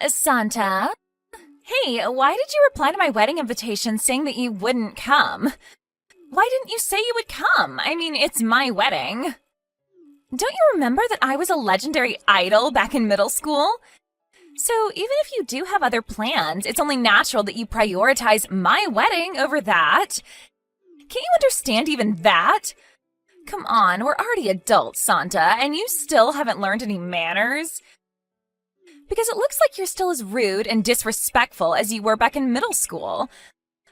Santa? Hey, why did you reply to my wedding invitation saying that you wouldn't come? Why didn't you say you would come? I mean, it's my wedding. Don't you remember that I was a legendary idol back in middle school? So even if you do have other plans, it's only natural that you prioritize my wedding over that. Can't you understand even that? Come on, we're already adults, Santa, and you still haven't learned any manners? Because it looks like you're still as rude and disrespectful as you were back in middle school.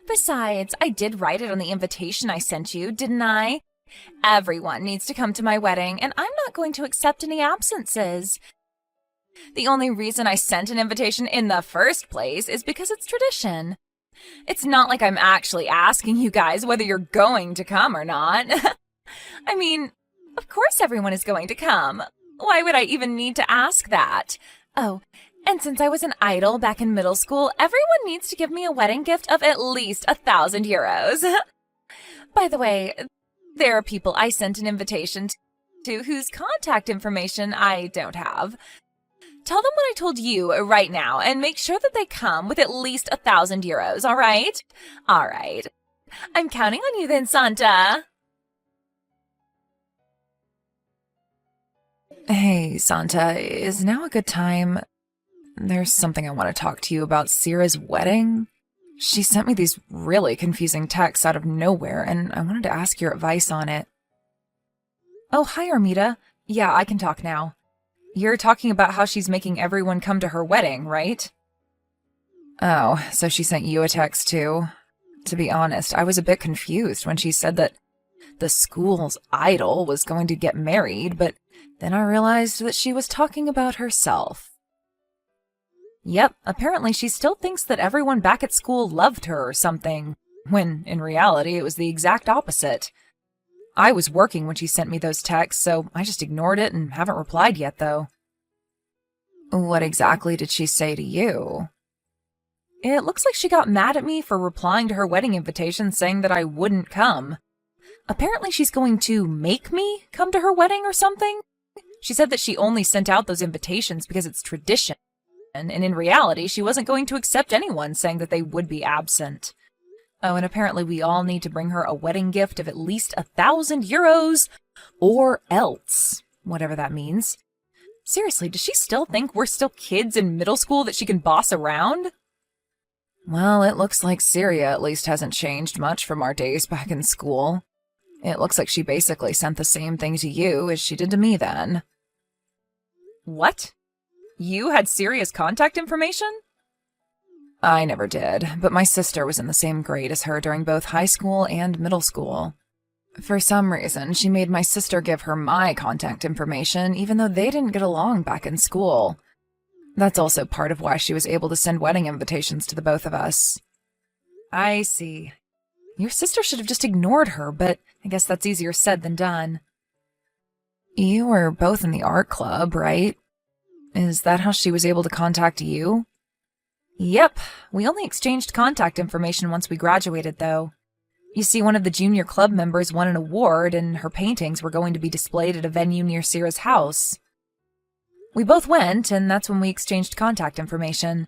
Besides, I did write it on the invitation I sent you, didn't I? Everyone needs to come to my wedding, and I'm not going to accept any absences. The only reason I sent an invitation in the first place is because it's tradition. It's not like I'm actually asking you guys whether you're going to come or not. I mean, of course everyone is going to come. Why would I even need to ask that? Oh, and since I was an idol back in middle school, everyone needs to give me a wedding gift of at least 1,000 euros. By the way, there are people I sent an invitation to whose contact information I don't have. Tell them what I told you right now and make sure that they come with at least 1,000 euros, all right? All right. I'm counting on you then, Santa. Hey, Santa, is now a good time? There's something I want to talk to you about Sierra's wedding. She sent me these really confusing texts out of nowhere, and I wanted to ask your advice on it. Oh, hi, Armida. Yeah, I can talk now. You're talking about how she's making everyone come to her wedding, right? Oh, so she sent you a text too? To be honest, I was a bit confused when she said that the school's idol was going to get married, but then I realized that she was talking about herself. Yep, apparently she still thinks that everyone back at school loved her or something, when in reality it was the exact opposite. I was working when she sent me those texts, so I just ignored it and haven't replied yet, though. What exactly did she say to you? It looks like she got mad at me for replying to her wedding invitation saying that I wouldn't come. Apparently she's going to make me come to her wedding or something. She said that she only sent out those invitations because it's tradition, and in reality she wasn't going to accept anyone saying that they would be absent. Oh, and apparently we all need to bring her a wedding gift of at least 1,000 euros, or else, whatever that means. Seriously, does she still think we're still kids in middle school that she can boss around? Well, it looks like Syria at least hasn't changed much from our days back in school. It looks like she basically sent the same thing to you as she did to me then. What? You had Syria's contact information? I never did, but my sister was in the same grade as her during both high school and middle school. For some reason, she made my sister give her my contact information, even though they didn't get along back in school. That's also part of why she was able to send wedding invitations to the both of us. I see. Your sister should have just ignored her, but I guess that's easier said than done. You were both in the art club, right? Is that how she was able to contact you? Yep, we only exchanged contact information once we graduated, though. You see, one of the junior club members won an award, and her paintings were going to be displayed at a venue near Sierra's house. We both went, and that's when we exchanged contact information.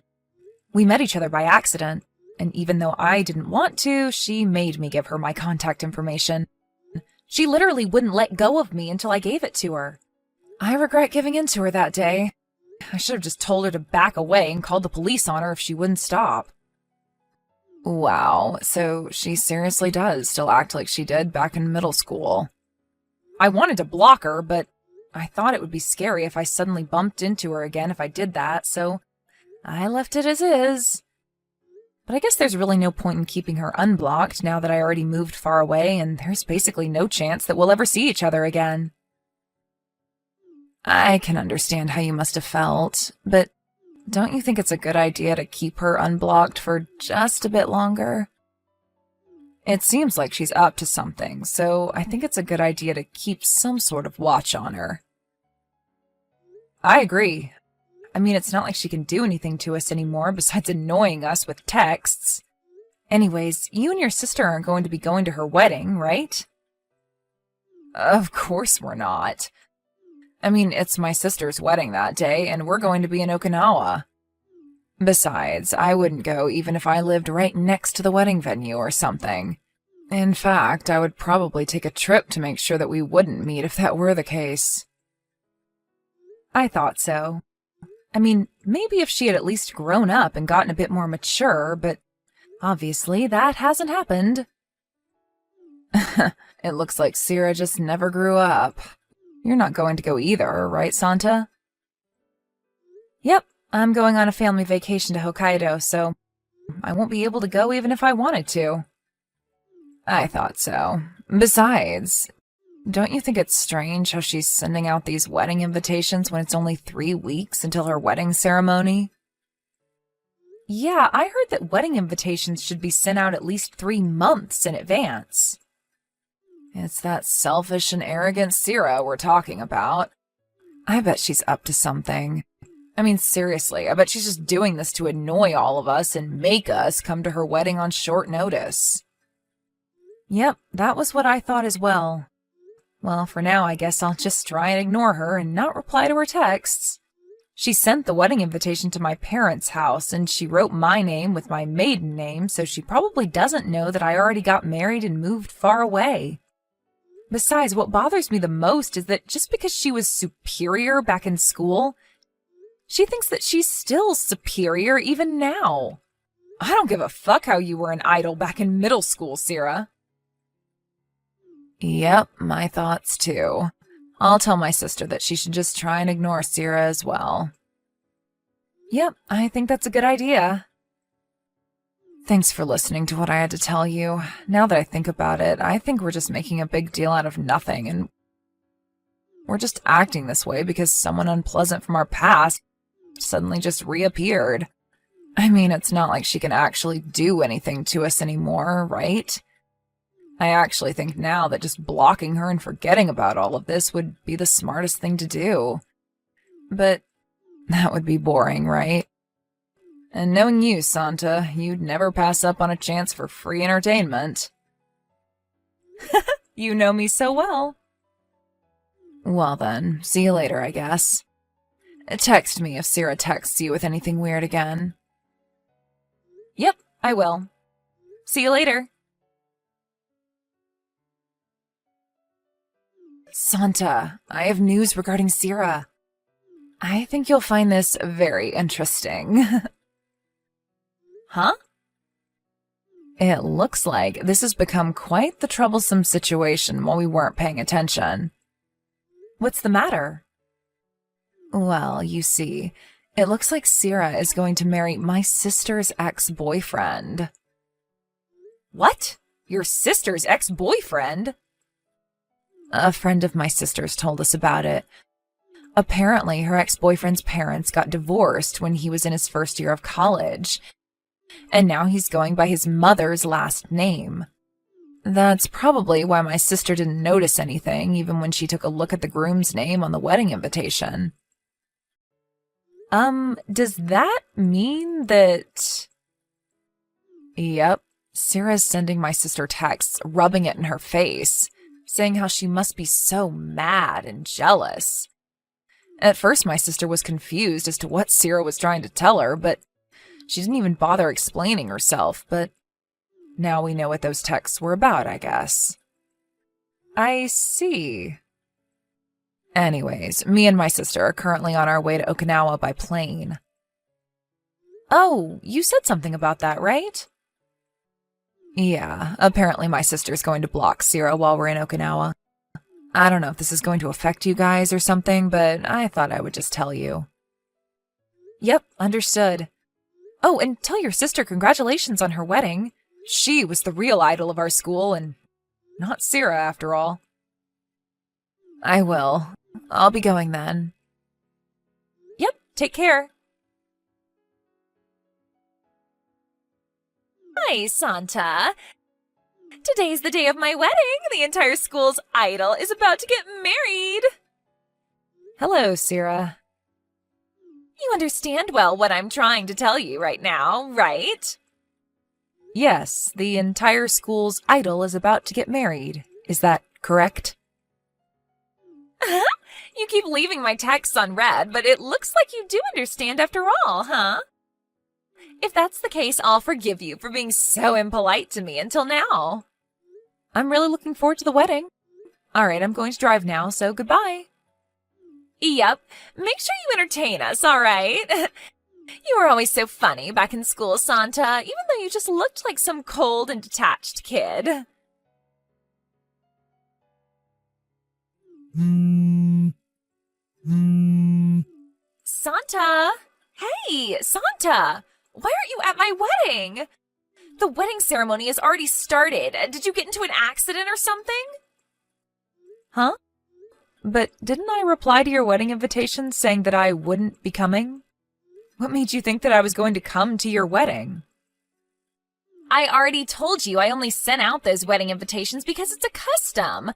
We met each other by accident, and even though I didn't want to, she made me give her my contact information. She literally wouldn't let go of me until I gave it to her. I regret giving in to her that day. I should have just told her to back away and called the police on her if she wouldn't stop. Wow, so she seriously does still act like she did back in middle school. I wanted to block her, but I thought it would be scary if I suddenly bumped into her again if I did that, so I left it as is. But I guess there's really no point in keeping her unblocked now that I already moved far away and there's basically no chance that we'll ever see each other again. I can understand how you must have felt, but don't you think it's a good idea to keep her unblocked for just a bit longer? It seems like she's up to something, so I think it's a good idea to keep some sort of watch on her. I agree. I mean, it's not like she can do anything to us anymore besides annoying us with texts. Anyways, you and your sister aren't going to be going to her wedding, right? Of course we're not. I mean, it's my sister's wedding that day, and we're going to be in Okinawa. Besides, I wouldn't go even if I lived right next to the wedding venue or something. In fact, I would probably take a trip to make sure that we wouldn't meet if that were the case. I thought so. I mean, maybe if she had at least grown up and gotten a bit more mature, but obviously that hasn't happened. It looks like Sierra just never grew up. You're not going to go either, right, Santa? Yep, I'm going on a family vacation to Hokkaido, so I won't be able to go even if I wanted to. I thought so. Besides, don't you think it's strange how she's sending out these wedding invitations when it's only 3 weeks until her wedding ceremony? Yeah, I heard that wedding invitations should be sent out at least 3 months in advance. It's that selfish and arrogant Sierra we're talking about. I bet she's up to something. I mean, seriously, I bet she's just doing this to annoy all of us and make us come to her wedding on short notice. Yep, that was what I thought as well. Well, for now, I guess I'll just try and ignore her and not reply to her texts. She sent the wedding invitation to my parents' house, and she wrote my name with my maiden name, so she probably doesn't know that I already got married and moved far away. Besides, what bothers me the most is that just because she was superior back in school, she thinks that she's still superior even now. I don't give a fuck how you were an idol back in middle school, Sierra. Yep, my thoughts too. I'll tell my sister that she should just try and ignore Sierra as well. Yep, I think that's a good idea. Thanks for listening to what I had to tell you. Now that I think about it, I think we're just making a big deal out of nothing, and we're just acting this way because someone unpleasant from our past suddenly just reappeared. I mean, it's not like she can actually do anything to us anymore, right? I actually think now that just blocking her and forgetting about all of this would be the smartest thing to do. But that would be boring, right? And knowing you, Santa, you'd never pass up on a chance for free entertainment. You know me so well. Well then, see you later, I guess. Text me if Sierra texts you with anything weird again. Yep, I will. See you later. Santa, I have news regarding Sierra. I think you'll find this very interesting. Huh? It looks like this has become quite the troublesome situation while we weren't paying attention. What's the matter? Well, you see, it looks like Sierra is going to marry my sister's ex-boyfriend. What? Your sister's ex-boyfriend? A friend of my sister's told us about it. Apparently, her ex-boyfriend's parents got divorced when he was in his first year of college, and now he's going by his mother's last name. That's probably why my sister didn't notice anything, even when she took a look at the groom's name on the wedding invitation. Does that mean that... Yep, Sierra's sending my sister texts, rubbing it in her face, saying how she must be so mad and jealous. At first, my sister was confused as to what Sierra was trying to tell her, but she didn't even bother explaining herself, but now we know what those texts were about, I guess. I see. Anyways, me and my sister are currently on our way to Okinawa by plane. Oh, you said something about that, right? Yeah, apparently my sister's going to block Sierra while we're in Okinawa. I don't know if this is going to affect you guys or something, but I thought I would just tell you. Yep, understood. Oh, and tell your sister congratulations on her wedding. She was the real idol of our school, and not Sierra, after all. I will. I'll be going then. Yep, take care. Hi, Santa. Today's the day of my wedding. The entire school's idol is about to get married. Hello, Sierra. You understand well what I'm trying to tell you right now, right? Yes, the entire school's idol is about to get married. Is that correct? You keep leaving my texts unread, but it looks like you do understand after all, huh? If that's the case, I'll forgive you for being so impolite to me until now. I'm really looking forward to the wedding. All right, I'm going to drive now, so goodbye. Yep. Make sure you entertain us, all right? You were always so funny back in school, Santa, even though you just looked like some cold and detached kid. Santa! Hey, Santa! Why aren't you at my wedding? The wedding ceremony has already started. Did you get into an accident or something? Huh? But didn't I reply to your wedding invitation saying that I wouldn't be coming? What made you think that I was going to come to your wedding? I already told you I only sent out those wedding invitations because it's a custom.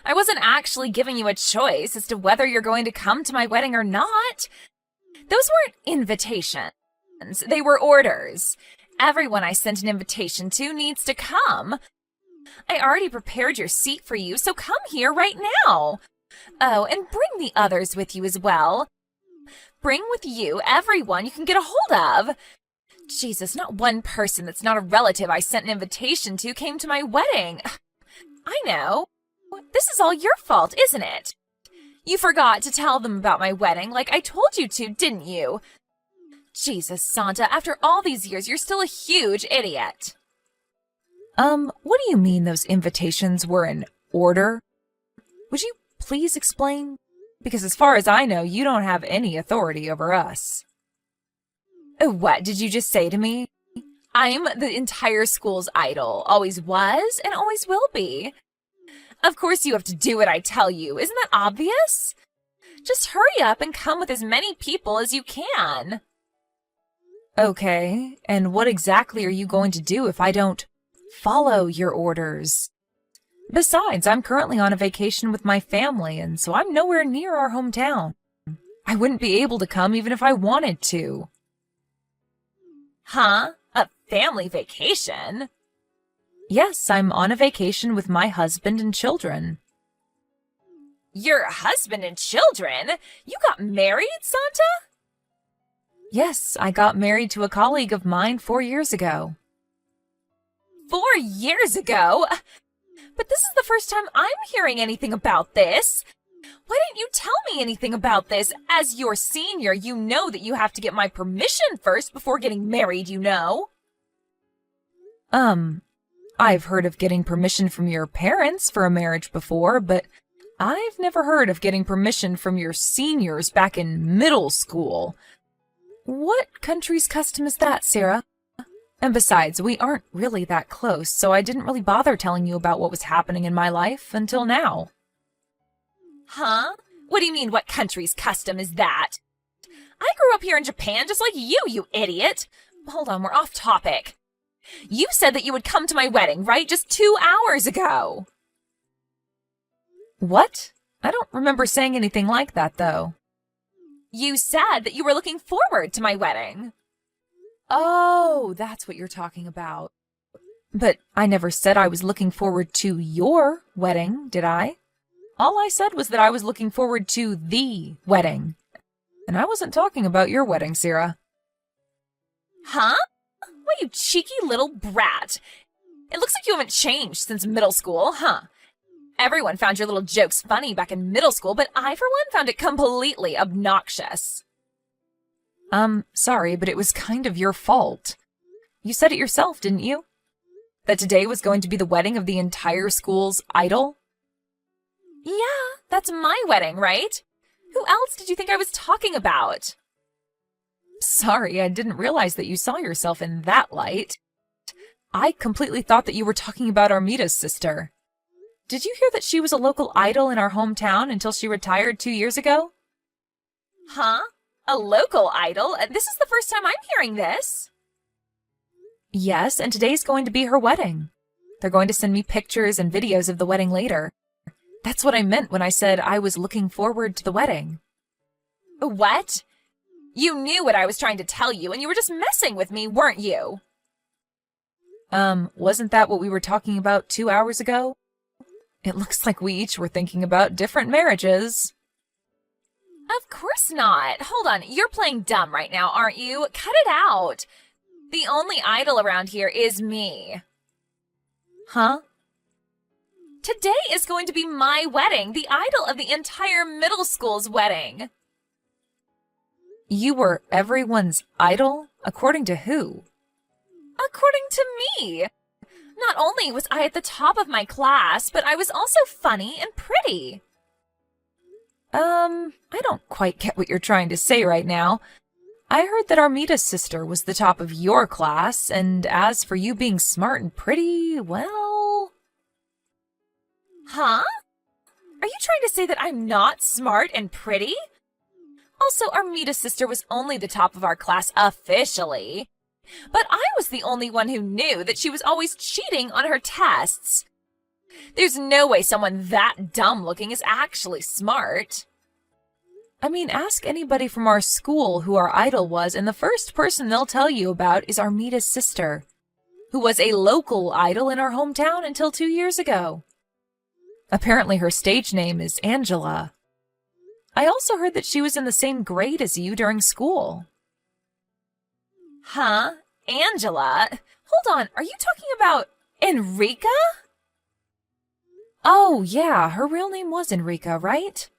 I wasn't actually giving you a choice as to whether you're going to come to my wedding or not. Those weren't invitations. They were orders. Everyone I sent an invitation to needs to come. I already prepared your seat for you, so come here right now. Oh, and bring the others with you as well. Bring with you everyone you can get a hold of. Jesus, not one person that's not a relative I sent an invitation to came to my wedding. I know. This is all your fault, isn't it? You forgot to tell them about my wedding like I told you to, didn't you? Jesus, Santa, after all these years, you're still a huge idiot. What do you mean those invitations were in order? Would you please explain? Because as far as I know, you don't have any authority over us. What did you just say to me? I'm the entire school's idol, always was and always will be. Of course you have to do what I tell you, isn't that obvious? Just hurry up and come with as many people as you can. Okay, and what exactly are you going to do if I don't follow your orders? Besides, I'm currently on a vacation with my family, and so I'm nowhere near our hometown. I wouldn't be able to come even if I wanted to. Huh? A family vacation? Yes, I'm on a vacation with my husband and children. Your husband and children? You got married, Santa? Yes, I got married to a colleague of mine 4 years ago. 4 years ago? But this is the first time I'm hearing anything about this. Why didn't you tell me anything about this? As your senior, you know that you have to get my permission first before getting married, you know. I've heard of getting permission from your parents for a marriage before, but I've never heard of getting permission from your seniors back in middle school. What country's custom is that, Sarah? And besides, we aren't really that close, so I didn't really bother telling you about what was happening in my life until now. Huh? What do you mean, what country's custom is that? I grew up here in Japan just like you idiot. Hold on, we're off topic. You said that you would come to my wedding, right? Just 2 hours ago. What? I don't remember saying anything like that, though. You said that you were looking forward to my wedding. Oh, that's what you're talking about. But I never said I was looking forward to your wedding, did I? All I said was that I was looking forward to the wedding. And I wasn't talking about your wedding, Sarah. Huh? What, you cheeky little brat. It looks like you haven't changed since middle school, huh? Everyone found your little jokes funny back in middle school, but I, for one, found it completely obnoxious. Sorry, but it was kind of your fault. You said it yourself, didn't you? That today was going to be the wedding of the entire school's idol? Yeah, that's my wedding, right? Who else did you think I was talking about? Sorry, I didn't realize that you saw yourself in that light. I completely thought that you were talking about Armita's sister. Did you hear that she was a local idol in our hometown until she retired 2 years ago? Huh? A local idol? This is the first time I'm hearing this. Yes, and today's going to be her wedding. They're going to send me pictures and videos of the wedding later. That's what I meant when I said I was looking forward to the wedding. What? You knew what I was trying to tell you, and you were just messing with me, weren't you? Wasn't that what we were talking about 2 hours ago? It looks like we each were thinking about different marriages. Of course not. Hold on, you're playing dumb right now, aren't you? Cut it out. The only idol around here is me. Huh? Today is going to be my wedding, the idol of the entire middle school's wedding. You were everyone's idol? According to who? According to me. Not only was I at the top of my class, but I was also funny and pretty. I don't quite get what you're trying to say right now. I heard that Armita's sister was the top of your class, and as for you being smart and pretty, well... Huh? Are you trying to say that I'm not smart and pretty? Also, Armita's sister was only the top of our class officially. But I was the only one who knew that she was always cheating on her tests. There's no way someone that dumb-looking is actually smart. I mean, ask anybody from our school who our idol was, and the first person they'll tell you about is Armita's sister, who was a local idol in our hometown until 2 years ago. Apparently her stage name is Angela. I also heard that she was in the same grade as you during school. Huh? Angela? Hold on, are you talking about Enrica? Oh, yeah, her real name was Enrica, right?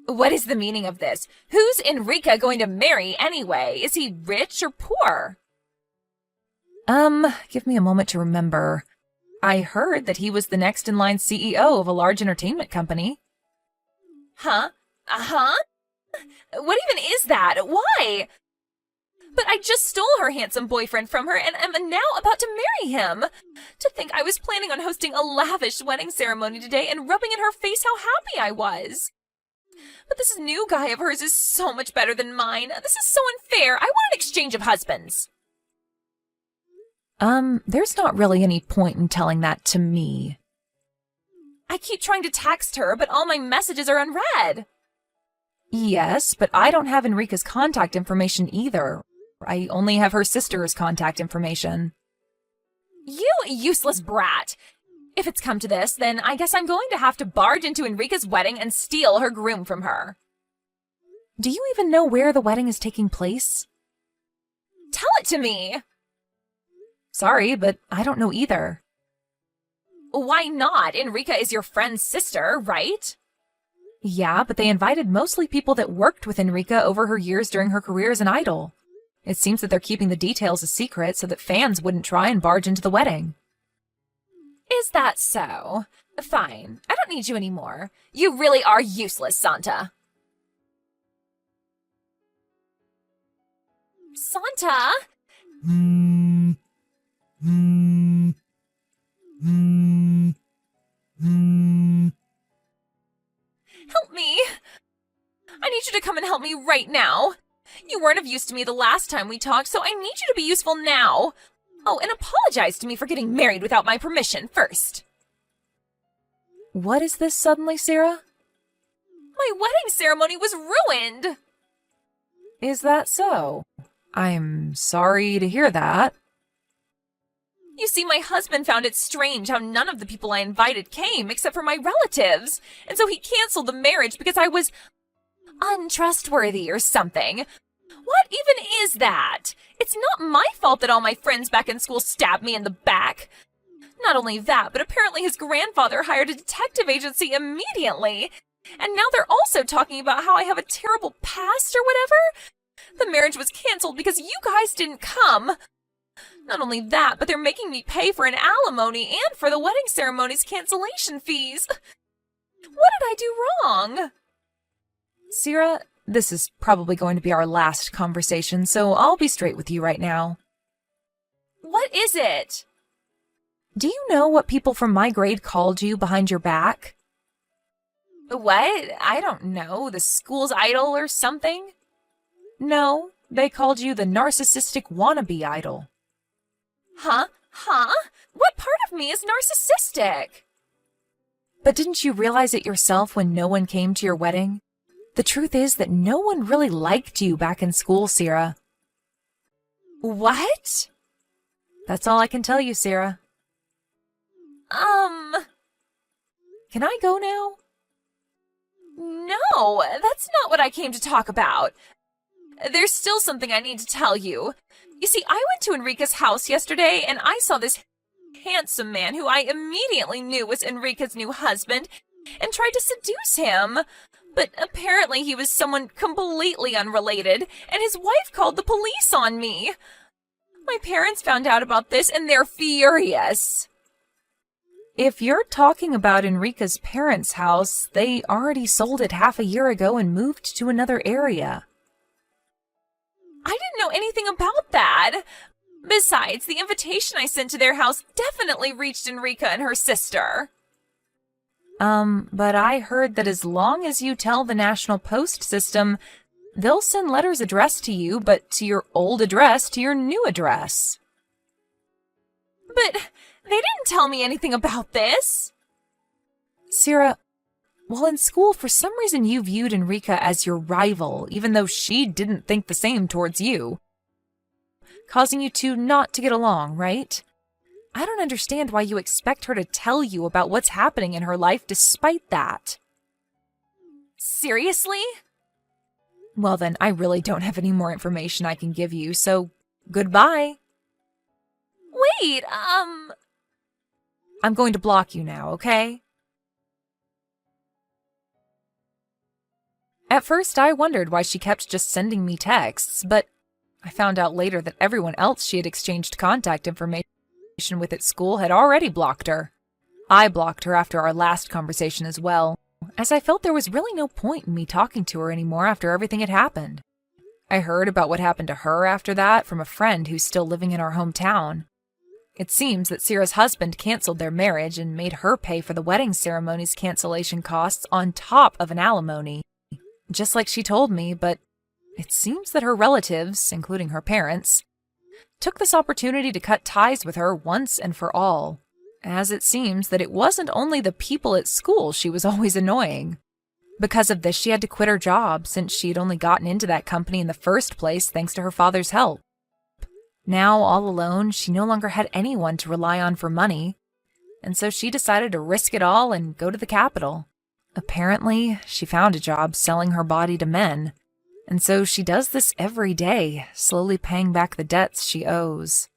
What is the meaning of this? Who's Enrica going to marry anyway? Is he rich or poor? Give me a moment to remember. I heard that he was the next in line CEO of a large entertainment company. Huh? Uh-huh? What even is that? Why? But I just stole her handsome boyfriend from her and am now about to marry him. To think I was planning on hosting a lavish wedding ceremony today and rubbing in her face how happy I was. But this new guy of hers is so much better than mine. This is so unfair. I want an exchange of husbands. There's not really any point in telling that to me. I keep trying to text her, but all my messages are unread. Yes, but I don't have Enrica's contact information either. I only have her sister's contact information. You useless brat! If it's come to this, then I guess I'm going to have to barge into Enrica's wedding and steal her groom from her. Do you even know where the wedding is taking place? Tell it to me! Sorry, but I don't know either. Why not? Enrica is your friend's sister, right? Yeah, but they invited mostly people that worked with Enrica over her years during her career as an idol. It seems that they're keeping the details a secret so that fans wouldn't try and barge into the wedding. Is that so? Fine. I don't need you anymore. You really are useless, Santa. Santa? Help me. I need you to come and help me right now. You weren't of use to me the last time we talked, so I need you to be useful now. Oh, and apologize to me for getting married without my permission first. What is this suddenly, Sarah? My wedding ceremony was ruined. Is that so? I'm sorry to hear that. You see, my husband found it strange how none of the people I invited came except for my relatives, and so he canceled the marriage because I was untrustworthy or something. What even is that? It's not my fault that all my friends back in school stabbed me in the back. Not only that, but apparently his grandfather hired a detective agency immediately. And now they're also talking about how I have a terrible past or whatever. The marriage was canceled because you guys didn't come. Not only that, but they're making me pay for an alimony and for the wedding ceremony's cancellation fees. What did I do wrong? Sarah, this is probably going to be our last conversation, so I'll be straight with you right now. What is it? Do you know what people from my grade called you behind your back? What? I don't know. The school's idol or something? No, they called you the narcissistic wannabe idol. Huh? What part of me is narcissistic? But didn't you realize it yourself when no one came to your wedding? The truth is that no one really liked you back in school, Sarah. What? That's all I can tell you, Sarah. Can I go now? No, that's not what I came to talk about. There's still something I need to tell you. You see, I went to Enrica's house yesterday and I saw this handsome man who I immediately knew was Enrica's new husband and tried to seduce him. But apparently he was someone completely unrelated, and his wife called the police on me. My parents found out about this and they're furious. If you're talking about Enrica's parents' house, they already sold it half a year ago and moved to another area. I didn't know anything about that. Besides, the invitation I sent to their house definitely reached Enrica and her sister. But I heard that as long as you tell the National Post system, they'll send letters addressed to you, but to your old address to your new address. But they didn't tell me anything about this. Sierra, while in school, for some reason you viewed Enrica as your rival, even though she didn't think the same towards you, causing you two not to get along, right? I don't understand why you expect her to tell you about what's happening in her life despite that. Seriously? Well then, I really don't have any more information I can give you, so goodbye. Wait, I'm going to block you now, okay? At first, I wondered why she kept just sending me texts, but I found out later that everyone else she had exchanged contact information with at school had already blocked her. I blocked her after our last conversation as well, as I felt there was really no point in me talking to her anymore after everything had happened. I heard about what happened to her after that from a friend who's still living in our hometown. It seems that Sierra's husband canceled their marriage and made her pay for the wedding ceremony's cancellation costs on top of an alimony, just like she told me, but it seems that her relatives, including her parents, took this opportunity to cut ties with her once and for all, as it seems that it wasn't only the people at school she was always annoying. Because of this, she had to quit her job since she had only gotten into that company in the first place thanks to her father's help. Now, all alone, she no longer had anyone to rely on for money, and so she decided to risk it all and go to the capital. Apparently, she found a job selling her body to men, and so she does this every day, slowly paying back the debts she owes.